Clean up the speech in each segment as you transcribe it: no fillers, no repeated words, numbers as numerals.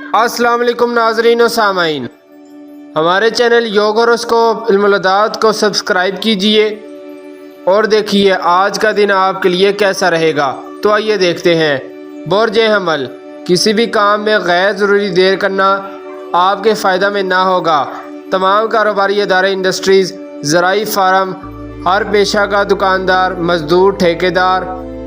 अस्सलाम वालेकुम नाज़रीन और सामाइन, हमारे चैनल योग होरोस्कोप इल्मुल-अदात को सब्सक्राइब कीजिए और देखिए आज का दिन आपके लिए कैसा रहेगा। तो आइए देखते हैं। बुर्ज हमल, किसी भी काम में गैर ज़रूरी देर करना आपके फ़ायदा में ना होगा। तमाम कारोबारी अदारे, इंडस्ट्रीज़, ज़राई फार्म, हर पेशा का दुकानदार, मज़दूर, ठेकेदार,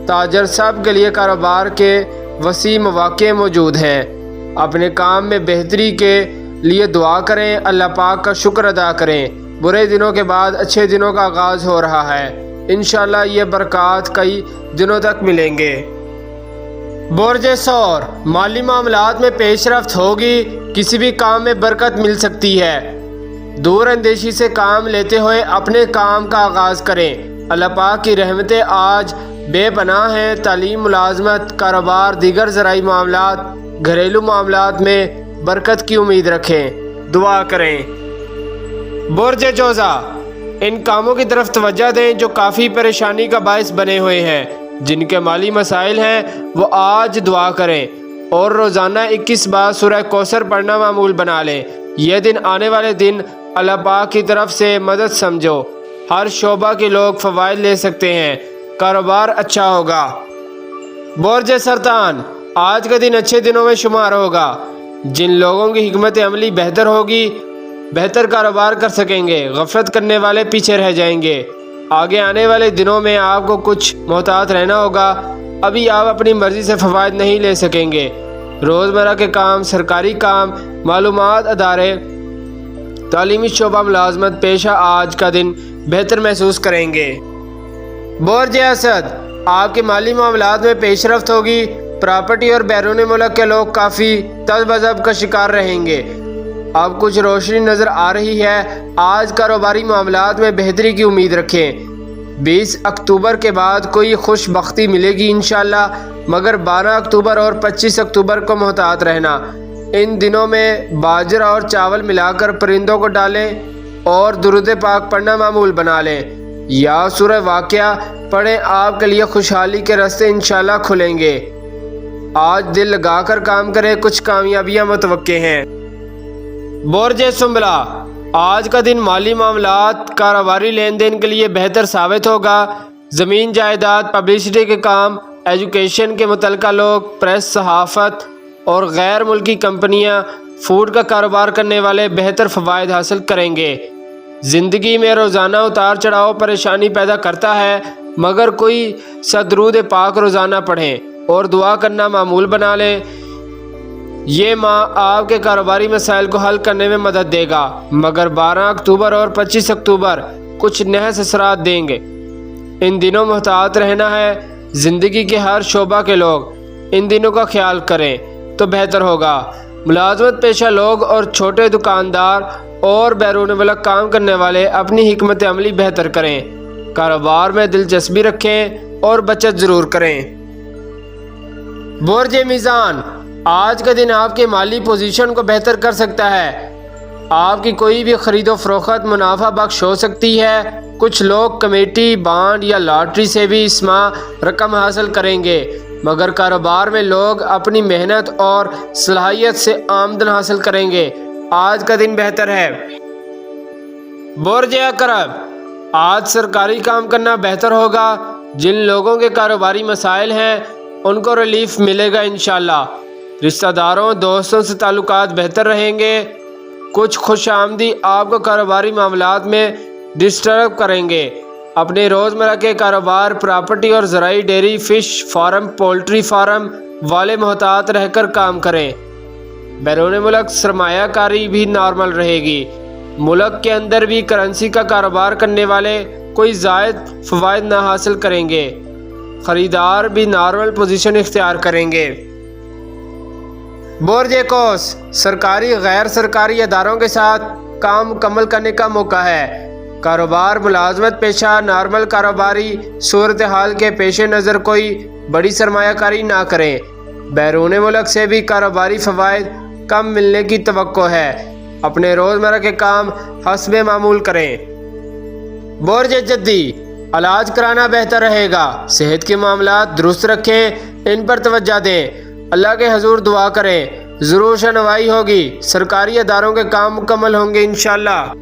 ताजर, सब के लिए कारोबार के वसी मौक़े मौजूद हैं। अपने काम में बेहतरी के लिए दुआ करें, अल्लाह पाक का शुक्र अदा करें। बुरे दिनों के बाद अच्छे दिनों का आगाज़ हो रहा है। इंशाअल्लाह ये बरक़ात कई दिनों तक मिलेंगे। बुर्ज सौर, माली मामलात में पेशरफ्त होगी, किसी भी काम में बरकत मिल सकती है। दूर अंदेशी से काम लेते हुए अपने काम का आगाज़ करें। अल्लाह पाक की रहमतें आज बेपनाह हैं। तालीम, मुलाजमत, कारोबार, दीगर ज़राई मामलात, घरेलू मामलात में बरकत की उम्मीद रखें, दुआ करें। बुर्ज जोज़ा, इन कामों की तरफ तवज्जो दें जो काफ़ी परेशानी का बायस बने हुए हैं। जिनके माली मसाइल हैं वो आज दुआ करें और रोज़ाना 21 बार सूरह कौसर पढ़ना मामूल बना लें। यह दिन आने वाले दिन अल्लाह पाक की तरफ से मदद समझो। हर शोबा के लोग फ़वाइद ले सकते हैं, कारोबार अच्छा होगा। बुर्ज सरतान, आज का दिन अच्छे दिनों में शुमार होगा। जिन लोगों की हिकमत अमली बेहतर होगी, बेहतर कारोबार कर सकेंगे। गफलत करने वाले पीछे रह जाएंगे। आगे आने वाले दिनों में आपको कुछ मोहतात रहना होगा। अभी आप अपनी मर्ज़ी से फ़वाइद नहीं ले सकेंगे। रोज़मर्रा के काम, सरकारी काम, मालूमात अदारे, तालीमी शोबा, मुलाजमत पेशा आज का दिन बेहतर महसूस करेंगे। बुर्ज असद, आपके माली मामलात में पेशरफ्त होगी। प्रॉपर्टी और बैरून मुल्क के लोग काफ़ी तज़ब्ज़ब का शिकार रहेंगे। अब कुछ रोशनी नज़र आ रही है। आज कारोबारी मामलात में बेहतरी की उम्मीद रखें। 20 अक्टूबर के बाद कोई खुशबख्ती मिलेगी इंशाअल्लाह, मगर 12 अक्टूबर और 25 अक्टूबर को मोहतात रहना। इन दिनों में बाजरा और चावल मिलाकर परिंदों को डालें और दुरूद पाक पढ़ना मामूल बना लें या सूरह वाक़िया पढ़ें। आपके लिए खुशहाली के रास्ते इंशाअल्लाह खुलेंगे। आज दिल लगाकर काम करें, कुछ कामयाबियां मुतवक्के हैं। बुर्ज सुंबला, आज का दिन माली मामलात, कारोबारी लेन देन के लिए बेहतर साबित होगा। ज़मीन जायदाद, पब्लिसिटी के काम, एजुकेशन के मुतल्लिका लोग, प्रेस, सहाफ़त और गैर मुल्की कंपनियां, फूड का कारोबार करने वाले बेहतर फ़वाइद हासिल करेंगे। ज़िंदगी में रोज़ाना उतार चढ़ाव परेशानी पैदा करता है, मगर कोई सदरूद पाक रोज़ाना पढ़ें और दुआ करना मामूल बना लें। ये माह आपके कारोबारी मसाइल को हल करने में मदद देगा, मगर 12 अक्टूबर और 25 अक्टूबर कुछ नहस असरात देंगे। इन दिनों मोहतात रहना है। ज़िंदगी के हर शोबा के लोग इन दिनों का ख्याल करें तो बेहतर होगा। मुलाजमत पेशा लोग और छोटे दुकानदार और बैरून मुल्क काम करने वाले अपनी हिकमत अमली बेहतर करें। कारोबार में दिलचस्पी रखें और बचत ज़रूर करें। बुर्ज मीज़ान, आज का दिन आपके माली पोजीशन को बेहतर कर सकता है। आपकी कोई भी खरीदो फरोख्त मुनाफा बख्श हो सकती है। कुछ लोग कमेटी, बांड या लॉटरी से भी इस माह रकम हासिल करेंगे, मगर कारोबार में लोग अपनी मेहनत और सलाहियत से आमदन हासिल करेंगे। आज का दिन बेहतर है। बुर्ज अकरब, आज सरकारी काम करना बेहतर होगा। जिन लोगों के कारोबारी मसाइल हैं उनको रिलीफ मिलेगा इंशाअल्लाह। रिश्तेदारों, दोस्तों से ताल्लुकात बेहतर रहेंगे। कुछ खुश आमदी आपको कारोबारी मामलात में डिस्टर्ब करेंगे। अपने रोज़मर्रा के कारोबार, प्रॉपर्टी और ज़राई, dairy, fish farm, poultry farm वाले मोहतात रहकर काम करें। बैरून मुल्क सरमायाकारी भी नॉर्मल रहेगी। मुल्क के अंदर भी करेंसी का कारोबार करने वाले कोई ज़ायद फ़वाइद ना हासिल करेंगे। ख़रीदार भी नॉर्मल पोजीशन इख्तियार करेंगे। बुर्ज कौस, सरकारी गैर सरकारी अदारों के साथ काम मुकम्मल करने का मौका है। कारोबार, मुलाजमत पेशा, नॉर्मल कारोबारी सूरत हाल के पेश नज़र कोई बड़ी सरमायाकारी ना करें। बैरून मुल्क से भी कारोबारी फ़वाइद कम मिलने की तवक्को है। अपने रोज़मर्रा के काम हस्बे मामूल करें। बुर्ज जद्दी, इलाज कराना बेहतर रहेगा। सेहत के मामलात दुरुस्त रखें, इन पर तवज्जो दें। अल्लाह के हजूर दुआ करें। ضرور شنوائی ہوگی، سرکاری اداروں کے کام مکمل ہوں گے انشاءاللہ۔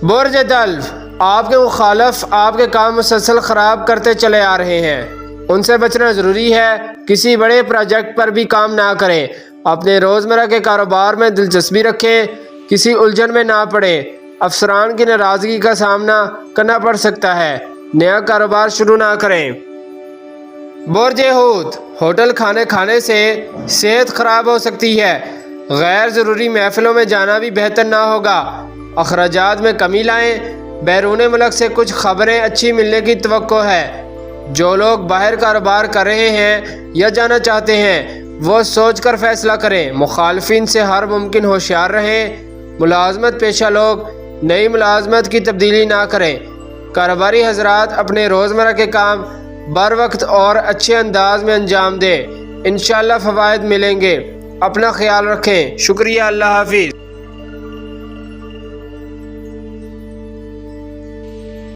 برج طلف، آپ کے مخالف آپ کے کام مسلسل خراب کرتے چلے آ رہے ہیں، ان سے بچنا ضروری ہے۔ کسی بڑے پروجیکٹ پر بھی کام نہ کریں، اپنے روزمرہ کے کاروبار میں دلچسپی رکھیں، کسی الجھن میں نہ پڑیں، افسران کی ناراضگی کا سامنا کرنا پڑ سکتا ہے، نیا کاروبار شروع نہ کریں۔ برج حوت، ہوٹل کھانے کھانے سے صحت خراب ہو سکتی ہے، غیر ضروری محفلوں میں جانا بھی بہتر نہ ہوگا، اخراجات میں کمی لائیں، بیرون ملک سے کچھ خبریں اچھی ملنے کی توقع ہے۔ جو لوگ باہر کاروبار کر رہے ہیں یا جانا چاہتے ہیں وہ سوچ کر فیصلہ کریں، مخالفین سے ہر ممکن ہوشیار رہیں، ملازمت پیشہ لوگ نئی ملازمت کی تبدیلی نہ کریں، کاروباری حضرات اپنے روزمرہ کے کام بر وقت اور اچھے انداز میں انجام دیں، انشاءاللہ فوائد ملیں گے۔ اپنا خیال رکھیں، شکریہ، اللہ حافظ۔